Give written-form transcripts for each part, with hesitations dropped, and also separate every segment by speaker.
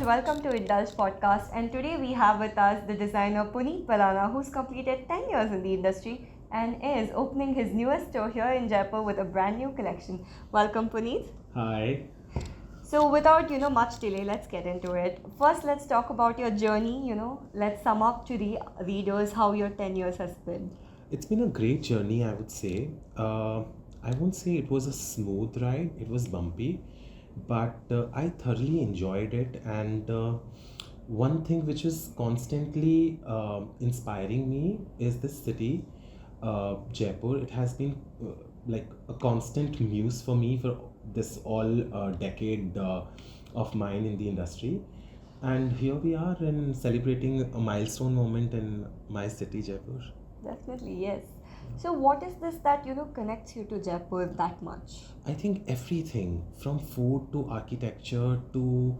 Speaker 1: welcome to Indulge podcast. And today we have with us the designer Punit Balana, who's completed 10 years in the industry and is opening his newest store here in Jaipur with a brand new collection. Welcome, Punit.
Speaker 2: Hi.
Speaker 1: So, without much delay, let's get into it. First, let's talk about your journey. Let's sum up to the readers how your 10 years has been.
Speaker 2: It's been a great journey, I would say. I won't say it was a smooth ride, it was bumpy, but I thoroughly enjoyed it. And one thing which is constantly inspiring me is this city, Jaipur. It has been like a constant muse for me for this all decade of mine in the industry. And here we are in celebrating a milestone moment in my city, Jaipur.
Speaker 1: Definitely, yes. So, what is this that connects you to Jaipur that much?
Speaker 2: I think everything from food to architecture to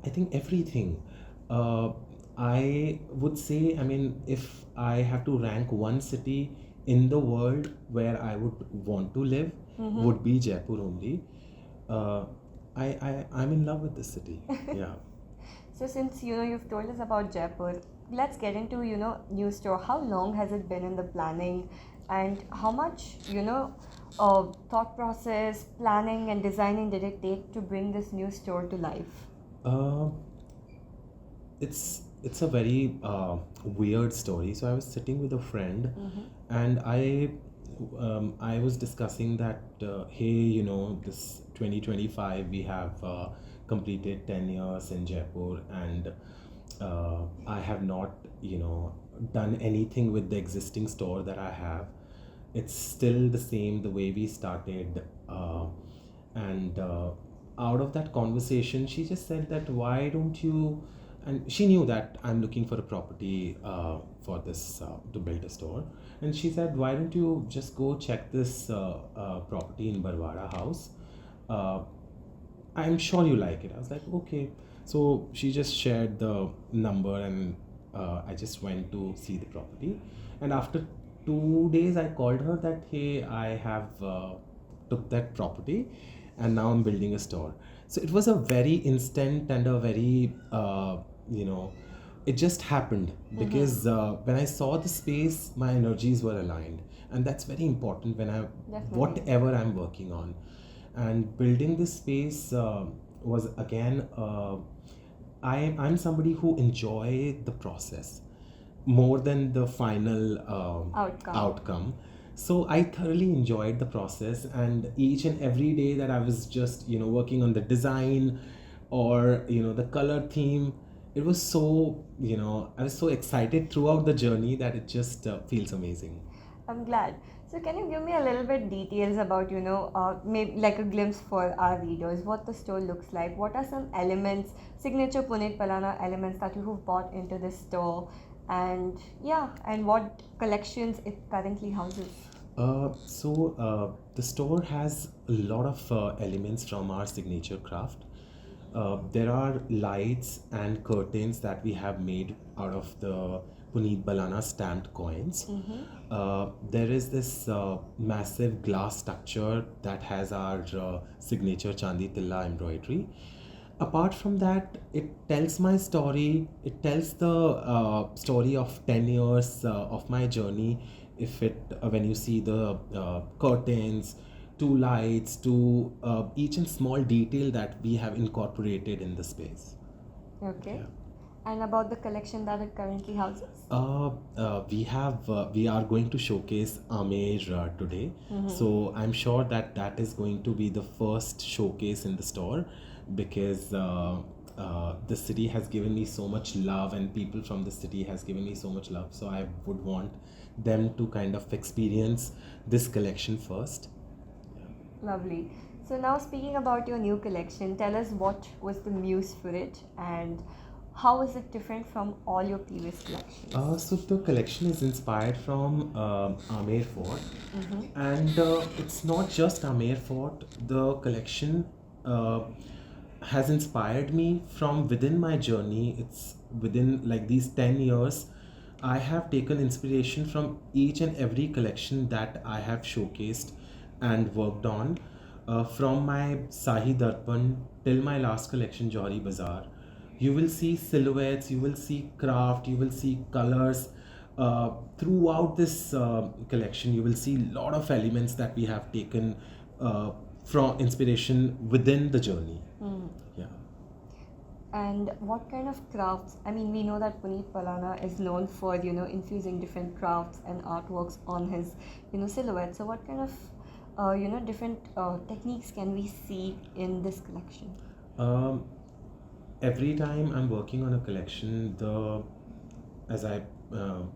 Speaker 2: I think everything. Uh, I would say, I mean, if I have to rank one city in the world where I would want to live, would be Jaipur only. Uh, I'm in love with this city. Yeah.
Speaker 1: So since you've told us about Jaipur, let's get into new store. How long has it been in the planning, and how much thought process, planning, and designing did it take to bring this new store to life?
Speaker 2: Uh, it's a very weird story. So I was sitting with a friend, and I was discussing that hey, this 2025 we have completed 10 years in Jaipur, and I have not done anything with the existing store that I have. It's still the same the way we started, and out of that conversation she just said that why don't you, and she knew that I'm looking for a property for this to build a store, and she said why don't you just go check this property in Barwara house. uh, I'm sure you like it. I was like, okay. So she just shared the number, and I just went to see the property. And after 2 days, I called her that, hey, I have took that property, and now I'm building a store. So it was a very instant and a very, you know, it just happened because when I saw the space, my energies were aligned. And that's very important when
Speaker 1: Definitely.
Speaker 2: whatever I'm working on. And building this space was again, I'm somebody who enjoy the process more than the final outcome. So I thoroughly enjoyed the process, and each and every day that I was just working on the design or the color theme, it was so I was so excited throughout the journey that it just feels amazing.
Speaker 1: I'm glad. So can you give me a little bit details about, maybe like a glimpse for our readers, what the store looks like? What are some elements, signature Punit Balana elements that you have bought into this store? And yeah, and what collections it currently houses?
Speaker 2: The store has a lot of elements from our signature craft. There are lights and curtains that we have made out of the Punit Balana stamped coins. There is this massive glass structure that has our signature Chandi Tilla embroidery. Apart from that, it tells my story. It tells the story of 10 years of my journey. If it When you see the curtains, two lights, to each and small detail that we have incorporated in the space.
Speaker 1: Okay.
Speaker 2: Yeah.
Speaker 1: And about the collection that it currently houses?
Speaker 2: We are going to showcase Amer today. So I'm sure that that is going to be the first showcase in the store, because the city has given me so much love, and people from the city has given me so much love. So I would want them to kind of experience this collection first.
Speaker 1: Lovely. So now speaking about your new collection, tell us what was the muse for it and how is it different from all your previous collections?
Speaker 2: So the collection is inspired from Amer Fort, and it's not just Amer Fort. The collection has inspired me from within my journey. It's within like these 10 years. I have taken inspiration from each and every collection that I have showcased and worked on, from my Sahi Darpan till my last collection, Jori Bazaar. you will see silhouettes, you will see craft, you will see colors. Throughout this collection, you will see a lot of elements that we have taken from inspiration within the journey. Yeah.
Speaker 1: And what kind of crafts? I mean, we know that Punit Balana is known for, infusing different crafts and artworks on his, silhouette. So what kind of, different techniques can we see in this collection?
Speaker 2: Um, every time I'm working on a collection, as I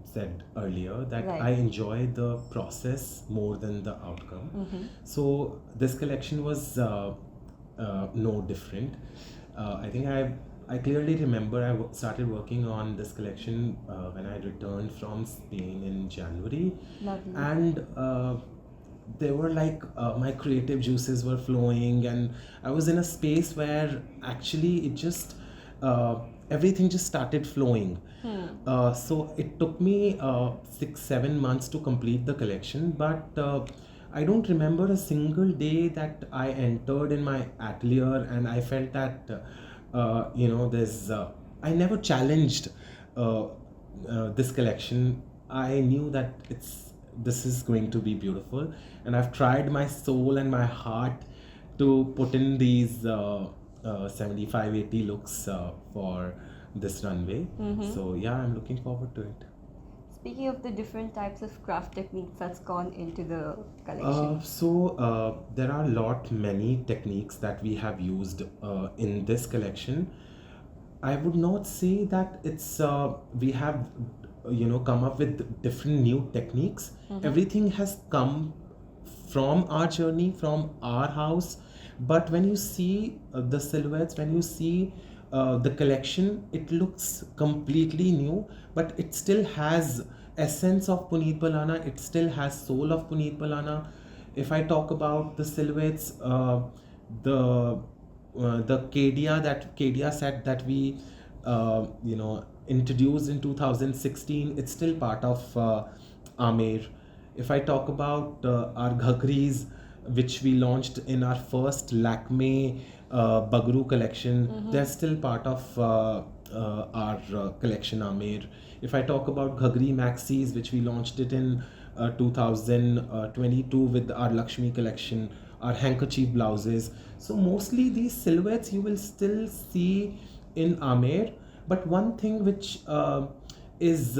Speaker 2: said earlier, that
Speaker 1: Right.
Speaker 2: I enjoy the process more than the outcome. So this collection was no different. I think I clearly remember started working on this collection when I returned from Spain in January,
Speaker 1: Lovely.
Speaker 2: and they were like my creative juices were flowing, and I was in a space where actually it just everything just started flowing. So it took me 6-7 months to complete the collection, but I don't remember a single day that I entered in my atelier and I felt that there's I never challenged this collection. I knew that this is going to be beautiful, and I've tried my soul and my heart to put in these 75-80 looks for this runway. So yeah, I'm looking forward to it.
Speaker 1: Speaking of the different types of craft techniques that's gone into the collection.
Speaker 2: There are many techniques that we have used in this collection. I would not say that it's we have come up with different new techniques. Everything has come from our journey, from our house. But when you see the silhouettes, when you see the collection, it looks completely new, but it still has essence of Punit Balana. It still has soul of Punit Balana. If I talk about the silhouettes, the Kedia set that we introduced in 2016, it's still part of Amer. If I talk about our ghagris, which we launched in our first Lakme Bagru collection, they're still part of our collection Amer. If I talk about ghagri maxis, which we launched it in 2022 with our Lakshmi collection, our handkerchief blouses. So mostly these silhouettes you will still see in Amer, but one thing which is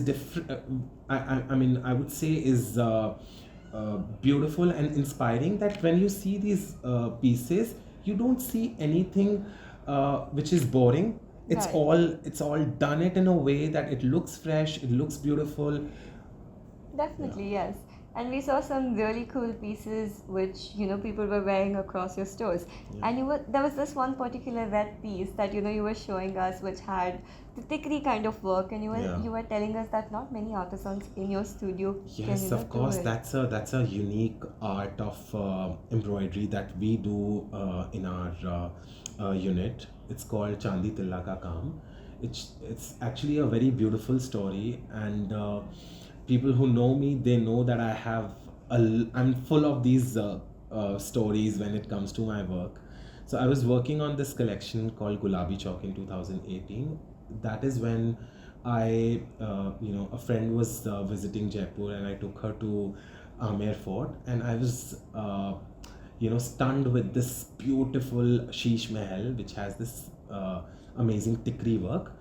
Speaker 2: different. I mean, I would say is beautiful and inspiring, that when you see these pieces, you don't see anything which is boring. It's
Speaker 1: Right.
Speaker 2: it's all done it in a way that it looks fresh, it looks beautiful.
Speaker 1: Definitely, yes. And we saw some really cool pieces which, people were wearing across your stores. And there was this one particular red piece that, you were showing us which had the tikri kind of work, and
Speaker 2: Yeah.
Speaker 1: you were telling us that not many artisans in your studio can,
Speaker 2: Yes, of
Speaker 1: do
Speaker 2: course.
Speaker 1: it.
Speaker 2: That's a unique art of embroidery that we do in our unit. It's called Chandi Tilla Ka Kaam. It's actually a very beautiful story, and people who know me, they know that I'm full of these stories when it comes to my work. So I was working on this collection called Gulabi Chowk in 2018. That is when a friend was visiting Jaipur, and I took her to Amer Fort, and I was, stunned with this beautiful Sheesh Mahal, which has this amazing tikri work.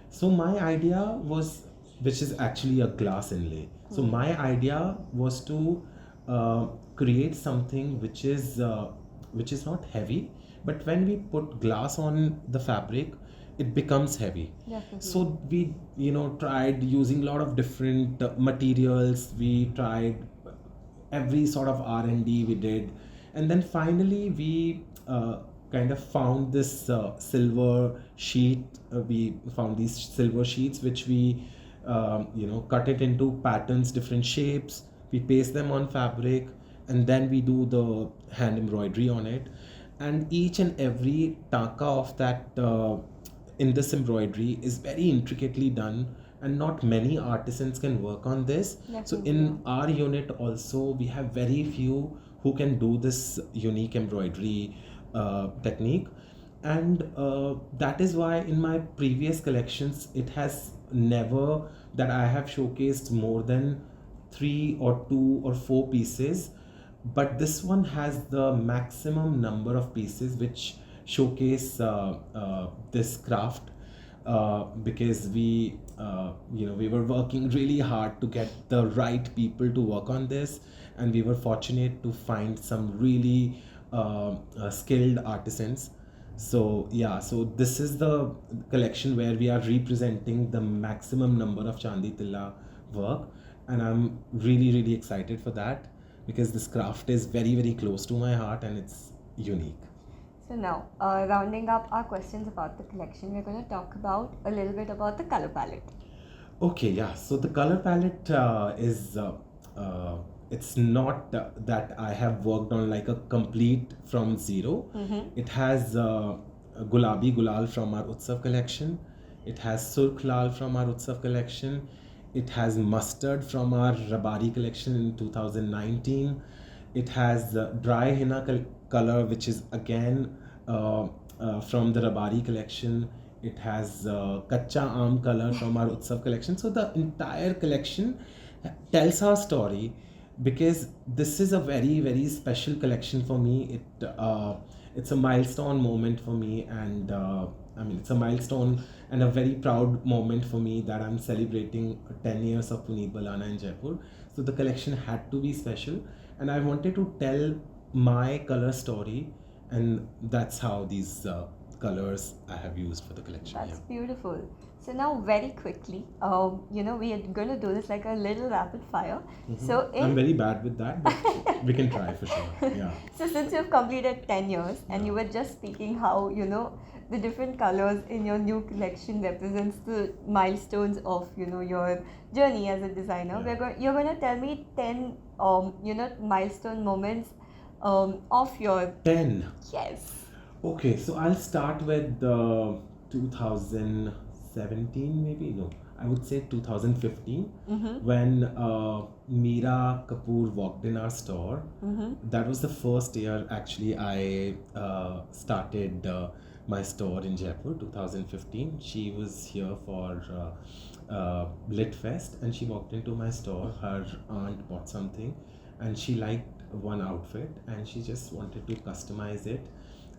Speaker 2: So my idea was, which is actually a glass inlay. So my idea was to create something which is not heavy, but when we put glass on the fabric, it becomes heavy.
Speaker 1: Definitely.
Speaker 2: So we tried using a lot of different materials. We tried every sort of R&D we did, and then finally we kind of found this silver sheet. We found these silver sheets which we cut it into patterns, different shapes. We paste them on fabric, and then we do the hand embroidery on it. And each and every taka of that in this embroidery is very intricately done, and not many artisans can work on this. So
Speaker 1: Definitely.
Speaker 2: in our unit also, we have very few who can do this unique embroidery technique. and that is why in my previous collections it has never that I have showcased more than 3 or 2 or 4 pieces, but this one has the maximum number of pieces which showcase this craft, because we were working really hard to get the right people to work on this, and we were fortunate to find some really skilled artisans. So yeah, so this is the collection where we are representing the maximum number of Chandi Tilla work, and I'm really excited for that because this craft is very close to my heart and it's unique.
Speaker 1: So now, rounding up our questions about the collection, we're going to talk about a little bit about the color palette.
Speaker 2: Okay, yeah. So the color palette is it's not that I have worked on like a complete from zero. It has Gulabi Gulal from our Utsav collection. It has Surkh Lal from our Utsav collection. It has Mustard from our Rabari collection in 2019. It has dry henna color, which is again from the Rabari collection. It has Kacha Aam color from our Utsav collection. So the entire collection tells our story, because this is a very special collection for me. It's a milestone moment for me, and I mean, it's a milestone and a very proud moment for me that I'm celebrating 10 years of Punit Balana in Jaipur. So the collection had to be special, and I wanted to tell my color story, and that's how these colors I have used for the collection.
Speaker 1: That's beautiful. So now, very quickly, we are going to do this like a little rapid fire. So
Speaker 2: I'm very bad with that, but we can try for sure. Yeah.
Speaker 1: So since you've completed 10 years and you were just speaking how, the different colors in your new collection represents the milestones of, your journey as a designer.
Speaker 2: Yeah.
Speaker 1: You're going to tell me 10, milestone moments of your...
Speaker 2: 10.
Speaker 1: Yes.
Speaker 2: Okay, so I'll start with 2017, maybe. No, I would say 2015, when Meera Kapoor walked in our store. That was the first year actually I started my store in Jaipur, 2015. She was here for Lit Fest, and she walked into my store. Her aunt bought something and she liked one outfit and she just wanted to customize it,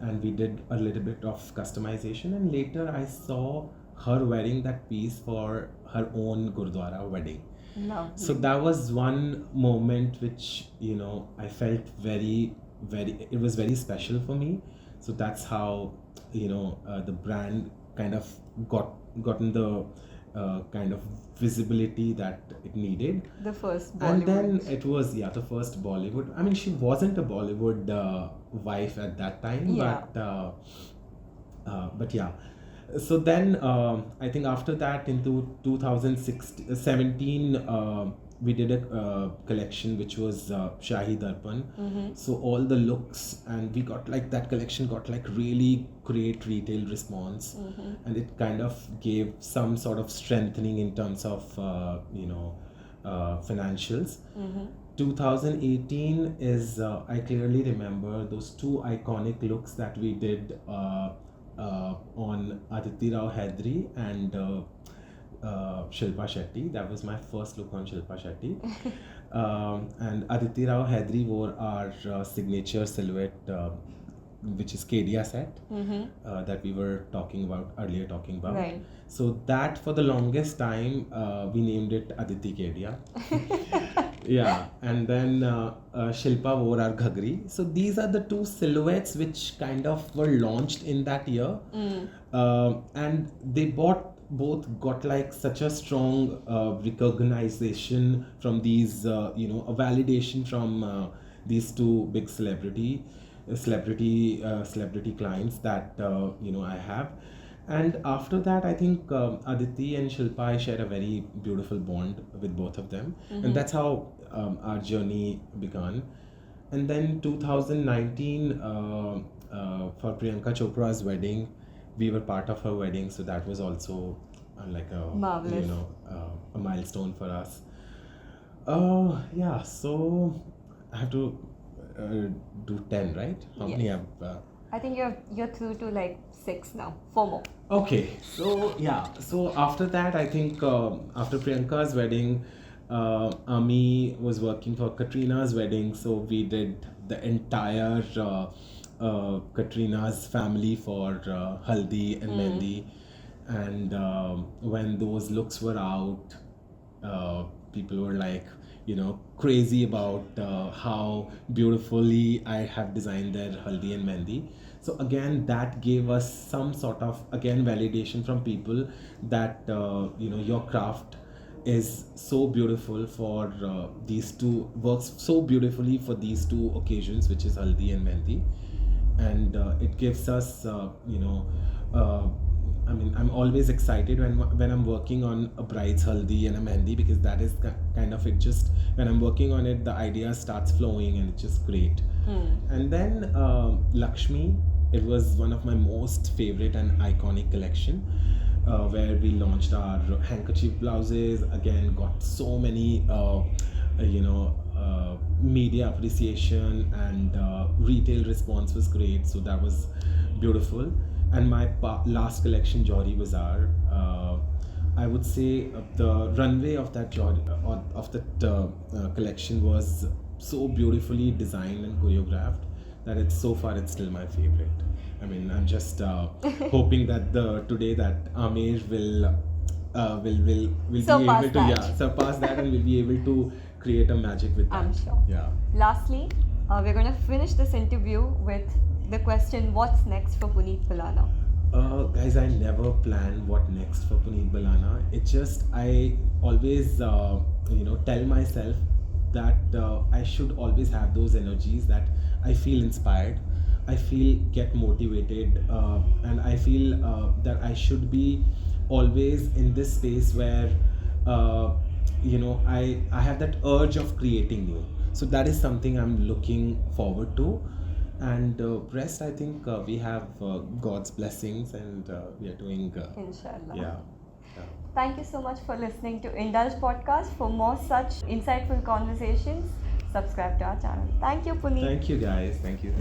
Speaker 2: and we did a little bit of customization, and later I saw her wearing that piece for her own Gurdwara wedding.
Speaker 1: Lovely.
Speaker 2: So that was one moment which I felt very it was very special for me. So that's how the brand kind of gotten the kind of visibility that it needed.
Speaker 1: The first Bollywood.
Speaker 2: And then it was the first Bollywood. I mean, she wasn't a Bollywood wife at that time,
Speaker 1: Yeah.
Speaker 2: but yeah. So then I think after that, into 2017, we did a collection which was Shahi Darpan. So all the looks, and we got like that collection got like really great retail response, and it kind of gave some sort of strengthening in terms of financials. 2018 is I clearly remember those 2 iconic looks that we did on Aditi Rao Hedri and Shilpa Shetty. That was my first look on Shilpa Shetty. And Aditi Rao Hedri wore our signature silhouette, which is Kedia set, that we were talking about earlier.
Speaker 1: Right.
Speaker 2: So that for the longest time we named it Aditi Kedia. Yeah, and then Shilpa wore our Ghagri. So these are the 2 silhouettes which kind of were launched in that year, and they both got like such a strong recognition from these, a validation from these 2 big celebrity clients that I have. And after that, I think Aditi and Shilpa, I share a very beautiful bond with both of them, and that's how our journey began. And then 2019, for Priyanka Chopra's wedding, we were part of her wedding, so that was also like a
Speaker 1: Marvelous.
Speaker 2: a milestone for us. Yeah, so I have to do 10, right? How many
Speaker 1: Yes.
Speaker 2: have
Speaker 1: I think you're through to like 6 now. 4 more.
Speaker 2: Okay, so yeah, so after that, I think after Priyanka's wedding, Ami was working for Katrina's wedding, so we did the entire Katrina's family for Haldi and Mehndi. And when those looks were out, people were like, crazy about how beautifully I have designed their Haldi and Mehndi. So again, that gave us some sort of again validation from people that your craft is so beautiful for these two works so beautifully for these two occasions, which is Haldi and Mehndi. And it gives us uh, I mean, I'm always excited when I'm working on a bride's haldi and a mehndi, because that is kind of it. Just when I'm working on it, the idea starts flowing and it's just great. And then Lakshmi, it was one of my most favorite and iconic collection, where we launched our handkerchief blouses. Again, got so many media appreciation, and retail response was great. So that was beautiful. And my last collection, Jewelry Bazaar, I would say the runway of that collection was so beautifully designed and choreographed that it's so far it's still my favorite. I mean, I'm just hoping that today that Amer will be
Speaker 1: Surpass
Speaker 2: able to
Speaker 1: that.
Speaker 2: surpass that, and will be able to create a magic with that.
Speaker 1: I'm sure.
Speaker 2: Yeah.
Speaker 1: Lastly, we're going to finish this interview with the question, what's next for Punit Balana?
Speaker 2: Guys, I never plan what next for Punit Balana. It's just I always tell myself that I should always have those energies, that I feel inspired, I feel get motivated, and I feel that I should be always in this space where I have that urge of creating new. So that is something I'm looking forward to. And rest, I think we have God's blessings, and we are doing.
Speaker 1: Inshallah.
Speaker 2: Yeah.
Speaker 1: Thank you so much for listening to Indulge Podcast. For more such insightful conversations, subscribe to our channel. Thank you, Puneet.
Speaker 2: Thank you, guys. Thank you.